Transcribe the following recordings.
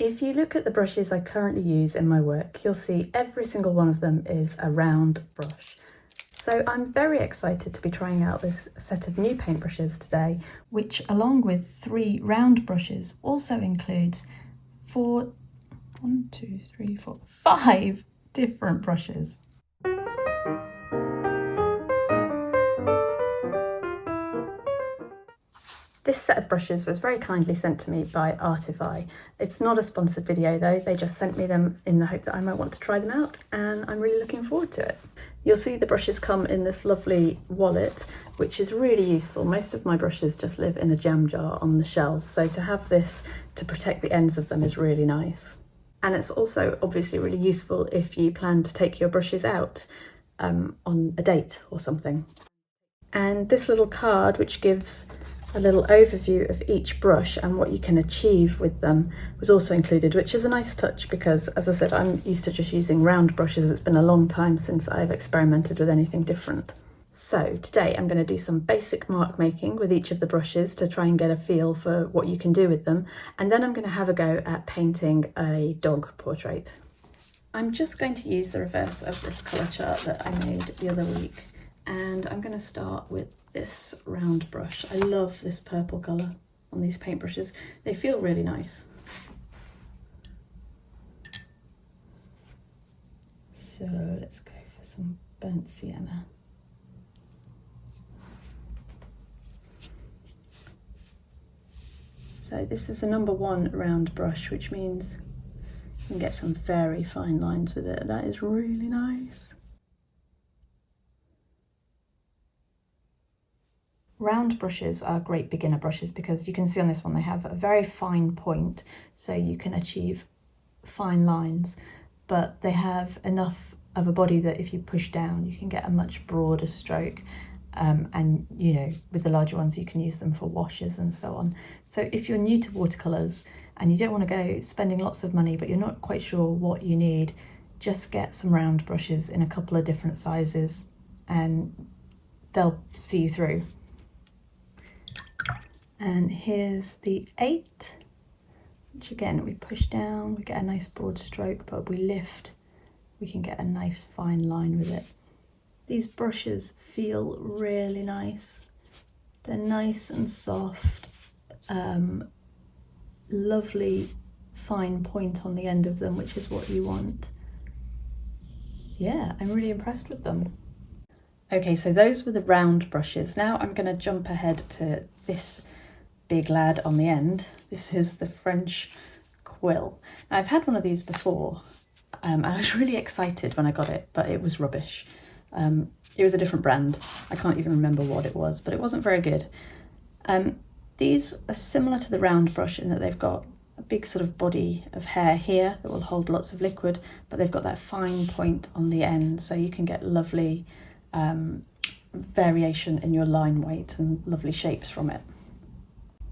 If you look at the brushes I currently use in my work, you'll see every single one of them is a round brush. So I'm very excited to be trying out this set of new paintbrushes today, which along with 3 round brushes also includes 5 different brushes. This set of brushes was very kindly sent to me by Artify. It's not a sponsored video though, they just sent me them in the hope that I might want to try them out, and I'm really looking forward to it. You'll see the brushes come in this lovely wallet, which is really useful. Most of my brushes just live in a jam jar on the shelf, so to have this to protect the ends of them is really nice. And it's also obviously really useful if you plan to take your brushes out on a date or something. And this little card, which gives a little overview of each brush and what you can achieve with them, was also included, which is a nice touch because, as I said, I'm used to just using round brushes. It's been a long time since I've experimented with anything different. So today I'm going to do some basic mark making with each of the brushes to try and get a feel for what you can do with them, and then I'm going to have a go at painting a dog portrait. I'm just going to use the reverse of this colour chart that I made the other week, and I'm going to start with this round brush. I love this purple colour on these paintbrushes. They feel really nice. So let's go for some burnt sienna. So this is the number 1 round brush, which means you can get some very fine lines with it. That is really nice. Round brushes are great beginner brushes because you can see on this one they have a very fine point, so you can achieve fine lines, but they have enough of a body that if you push down you can get a much broader stroke, and you know, with the larger ones you can use them for washes and so on. So if you're new to watercolours and you don't want to go spending lots of money but you're not quite sure what you need, just get some round brushes in a couple of different sizes and they'll see you through. And here's the 8, which again, we push down, we get a nice broad stroke, but we lift, we can get a nice fine line with it. These brushes feel really nice. They're nice and soft, lovely fine point on the end of them, which is what you want. Yeah, I'm really impressed with them. Okay, so those were the round brushes. Now I'm going to jump ahead to this big lad on the end. This is the French quill. Now, I've had one of these before, and I was really excited when I got it, but it was rubbish. It was a different brand. I can't even remember what it was, but it wasn't very good. These are similar to the round brush in that they've got a big sort of body of hair here that will hold lots of liquid, but they've got that fine point on the end, so you can get lovely variation in your line weight and lovely shapes from it.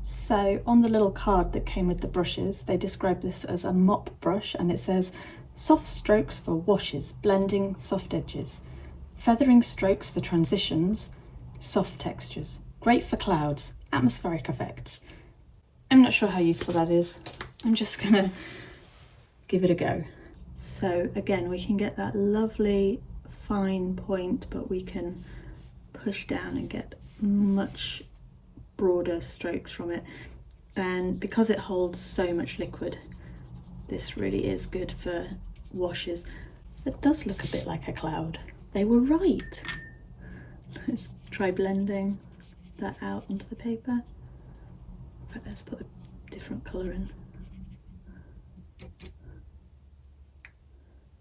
So on the little card that came with the brushes, they describe this as a mop brush, and it says soft strokes for washes, blending soft edges, feathering strokes for transitions, soft textures, great for clouds, atmospheric effects. I'm not sure how useful that is. I'm just gonna give it a go. So again, we can get that lovely fine point, but we can push down and get much broader strokes from it, and because it holds so much liquid, this really is good for washes. It does look a bit like a cloud. They were right. Let's try blending that out onto the paper. But let's put a different colour in.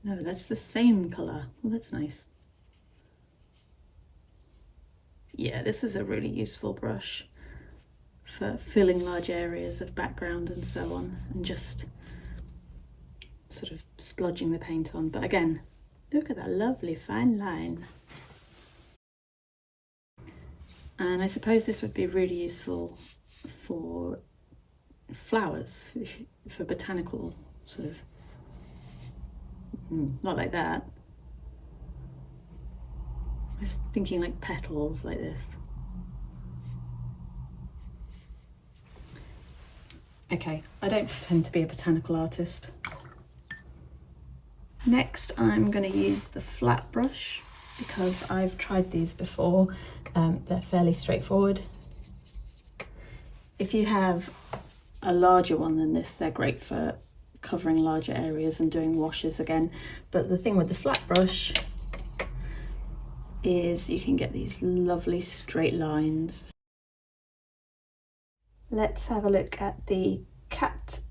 No, that's the same colour. Well, that's nice. Yeah, this is a really useful brush for filling large areas of background and so on, and just sort of splodging the paint on. But again, look at that lovely fine line. And I suppose this would be really useful for flowers, for botanical sort of, not like that. I was thinking like petals like this. Okay, I don't pretend to be a botanical artist. Next, I'm going to use the flat brush because I've tried these before. They're fairly straightforward. If you have a larger one than this, they're great for covering larger areas and doing washes again. But the thing with the flat brush is you can get these lovely straight lines. Let's have a look at the Cattoog.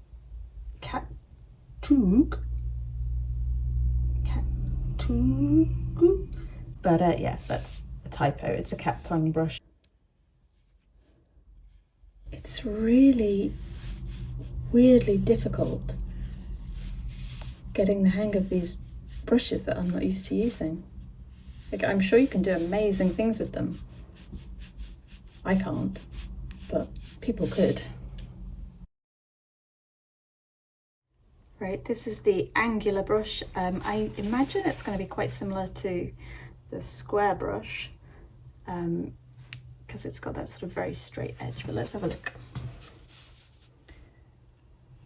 But yeah, that's a typo. It's a cat tongue brush. It's really weirdly difficult getting the hang of these brushes that I'm not used to using. Like, I'm sure you can do amazing things with them. I can't, but people could. Right, this is the angular brush. I imagine it's going to be quite similar to the square brush because it's got that sort of very straight edge, but let's have a look.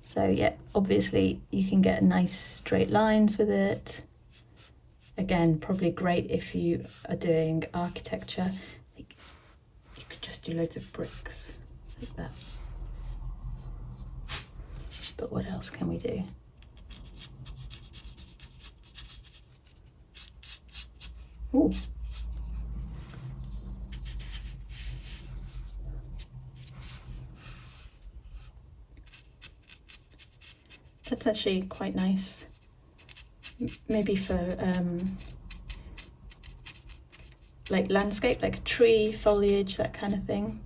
So yeah, obviously you can get nice straight lines with it. Again, probably great if you are doing architecture. Like, you could just do loads of bricks like that. But what else can we do? Ooh. That's actually quite nice. Maybe for like landscape, like a tree, foliage, that kind of thing.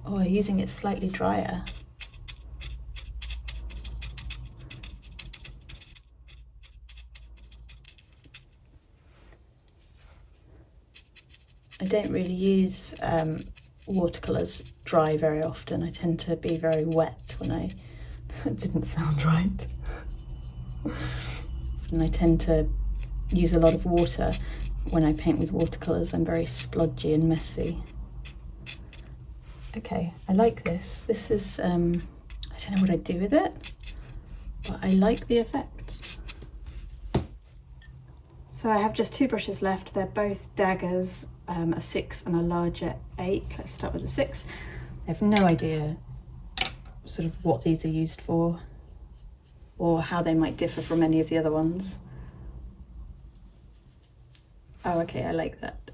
Or using it slightly drier. I don't really use watercolours dry very often. I tend to be very wet when I... That didn't sound right. And I tend to use a lot of water when I paint with watercolours. I'm very splodgy and messy. Okay, I like this. This is, I don't know what I'd do with it, but I like the effects. So I have just two brushes left. They're both daggers, a 6 and a larger 8. Let's start with the 6. I have no idea sort of what these are used for or how they might differ from any of the other ones. Oh, okay, I like that.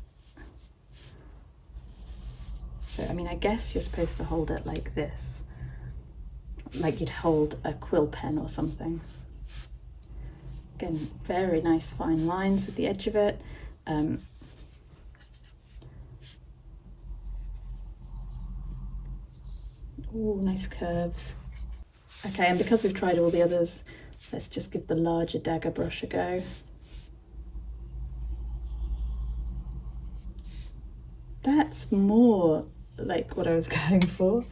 So, I mean, I guess you're supposed to hold it like this, like you'd hold a quill pen or something. Again, very nice fine lines with the edge of it. Ooh, nice curves. Okay, and because we've tried all the others, let's just give the larger dagger brush a go. That's more like what I was going for.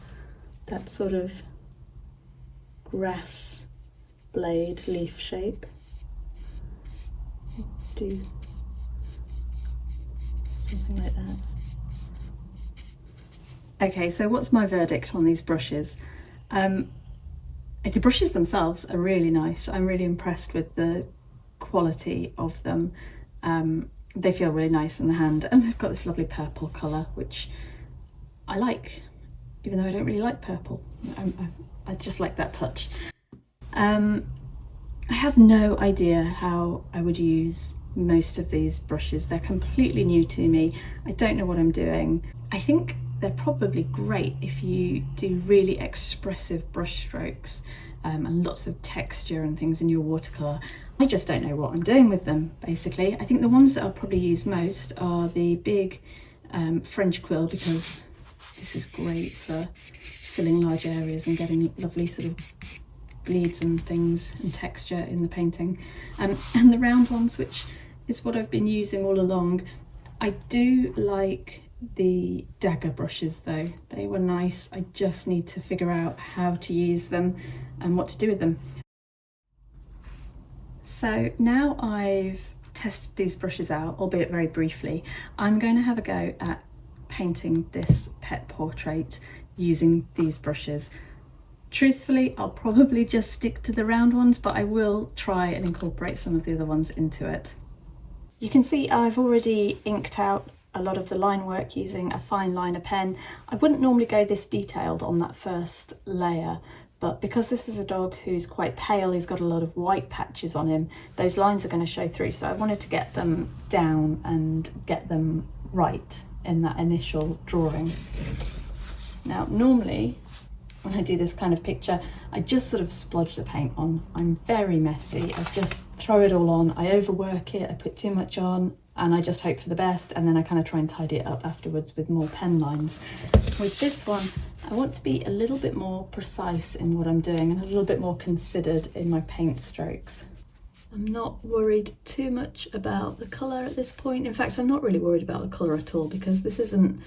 That sort of grass blade leaf shape. Do something like that. Okay, so what's my verdict on these brushes? The brushes themselves are really nice. I'm really impressed with the quality of them. They feel really nice in the hand, and they've got this lovely purple colour, which I like, even though I don't really like purple. I just like that touch. I have no idea how I would use most of these brushes. They're completely new to me. I don't know what I'm doing. I think they're probably great if you do really expressive brush strokes and lots of texture and things in your watercolour. I just don't know what I'm doing with them, basically. I think the ones that I'll probably use most are the big French quill, because this is great for filling large areas and getting lovely sort of bleeds and things and texture in the painting. And the round ones, which is what I've been using all along. I do like the dagger brushes though. They were nice. I just need to figure out how to use them and what to do with them. So now I've tested these brushes out, albeit very briefly, I'm going to have a go at painting this pet portrait using these brushes. Truthfully, I'll probably just stick to the round ones, but I will try and incorporate some of the other ones into it. You can see I've already inked out a lot of the line work using a fine liner pen. I wouldn't normally go this detailed on that first layer, but because this is a dog who's quite pale, he's got a lot of white patches on him, those lines are going to show through, so I wanted to get them down and get them right in that initial drawing. Now, normally, when I do this kind of picture, I just sort of splodge the paint on. I'm very messy. I just throw it all on. I overwork it. I put too much on and I just hope for the best. And then I kind of try and tidy it up afterwards with more pen lines. With this one, I want to be a little bit more precise in what I'm doing and a little bit more considered in my paint strokes. I'm not worried too much about the colour at this point. In fact, I'm not really worried about the colour at all because this isn't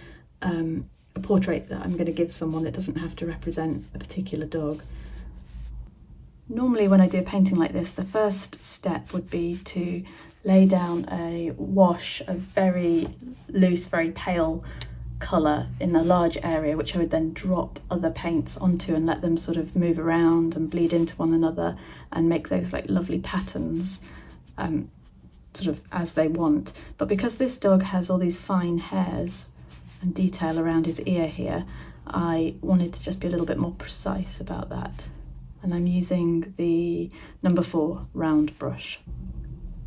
a portrait that I'm going to give someone. It doesn't have to represent a particular dog. Normally when I do a painting like this, the first step would be to lay down a wash of very loose, very pale colour in a large area, which I would then drop other paints onto and let them sort of move around and bleed into one another and make those like lovely patterns sort of as they want. But because this dog has all these fine hairs and detail around his ear here, I wanted to just be a little bit more precise about that. And I'm using the number 4 round brush.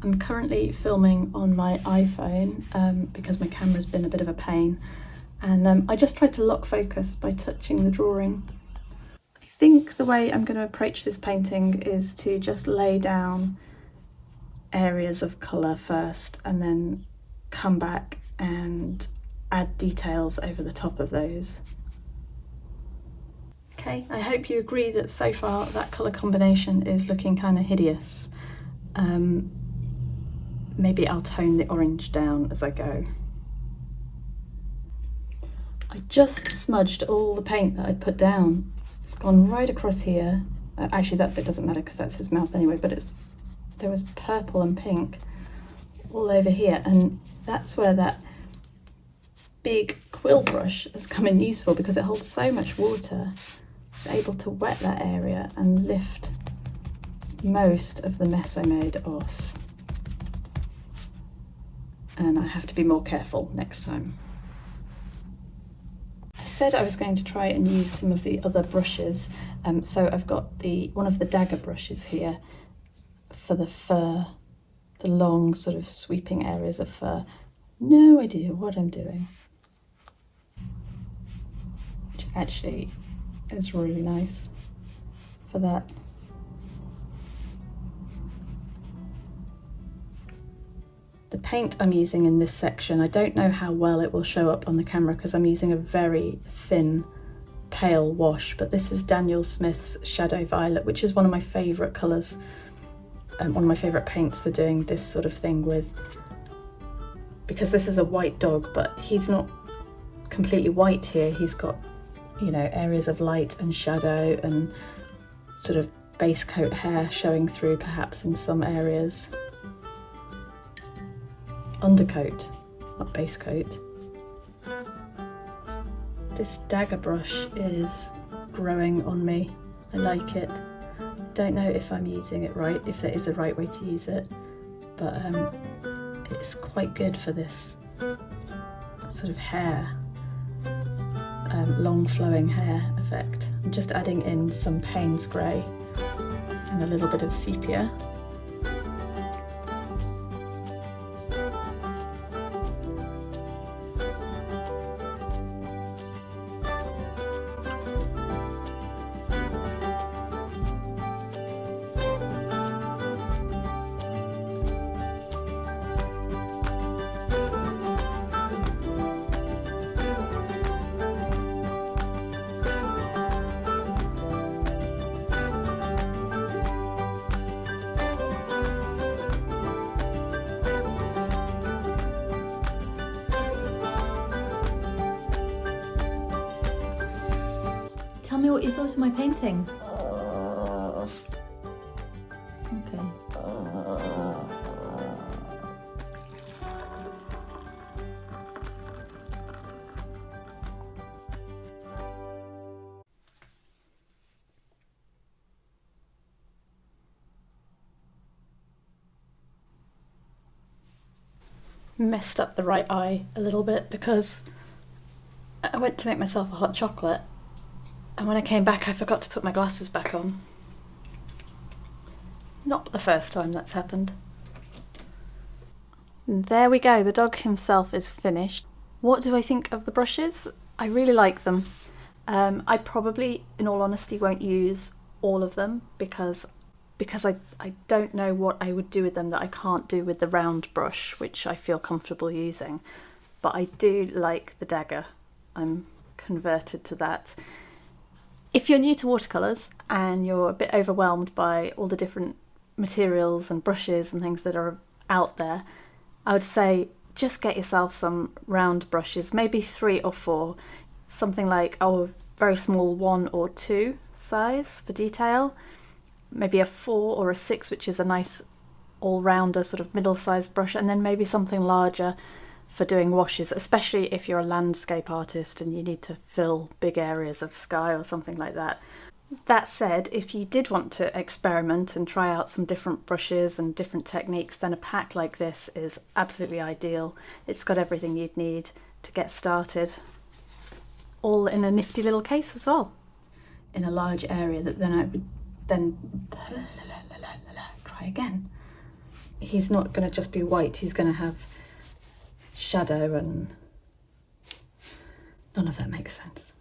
I'm currently filming on my iPhone because my camera's been a bit of a pain, and I just tried to lock focus by touching the drawing. I think the way I'm going to approach this painting is to just lay down areas of colour first and then come back and add details over the top of those. Okay, I hope you agree that so far that colour combination is looking kind of hideous. Maybe I'll tone the orange down as I go. I just smudged all the paint that I'd put down. It's gone right across here. Actually, that bit doesn't matter because that's his mouth anyway, but there was purple and pink all over here, and that's where that big quill brush has come in useful because it holds so much water. It's able to wet that area and lift most of the mess I made off. And I have to be more careful next time. I said I was going to try and use some of the other brushes, so I've got one of the dagger brushes here for the fur, the long sort of sweeping areas of fur. No idea what I'm doing. Which actually is really nice for that. The paint I'm using in this section, I don't know how well it will show up on the camera because I'm using a very thin pale wash, but this is Daniel Smith's Shadow Violet, which is one of my favourite colours, one of my favourite paints for doing this sort of thing with, because this is a white dog, but he's not completely white here. He's got, you know, areas of light and shadow and sort of base coat hair showing through perhaps in some areas. Undercoat, not base coat. This dagger brush is growing on me. I like it. Don't know if I'm using it right, if there is a right way to use it, but it's quite good for this sort of hair, long flowing hair effect. I'm just adding in some Payne's grey and a little bit of sepia. Tell me what you thought of my painting. Okay. messed up the right eye a little bit because I went to make myself a hot chocolate, and when I came back I forgot to put my glasses back on. Not the first time that's happened. And there we go, the dog himself is finished. What do I think of the brushes? I really like them. I probably, in all honesty, won't use all of them because I don't know what I would do with them that I can't do with the round brush, which I feel comfortable using. But I do like the dagger. I'm converted to that. If you're new to watercolours and you're a bit overwhelmed by all the different materials and brushes and things that are out there, I would say just get yourself some round brushes, maybe 3 or 4, something like a very small 1 or 2 size for detail, maybe a 4 or a 6, which is a nice all-rounder sort of middle-sized brush, and then maybe something larger for doing washes, especially if you're a landscape artist and you need to fill big areas of sky or something like that. That said, if you did want to experiment and try out some different brushes and different techniques, then a pack like this is absolutely ideal. It's got everything you'd need to get started, all in a nifty little case as well. In a large area that then I would try again. He's not going to just be white, he's going to have shadow, and none of that makes sense.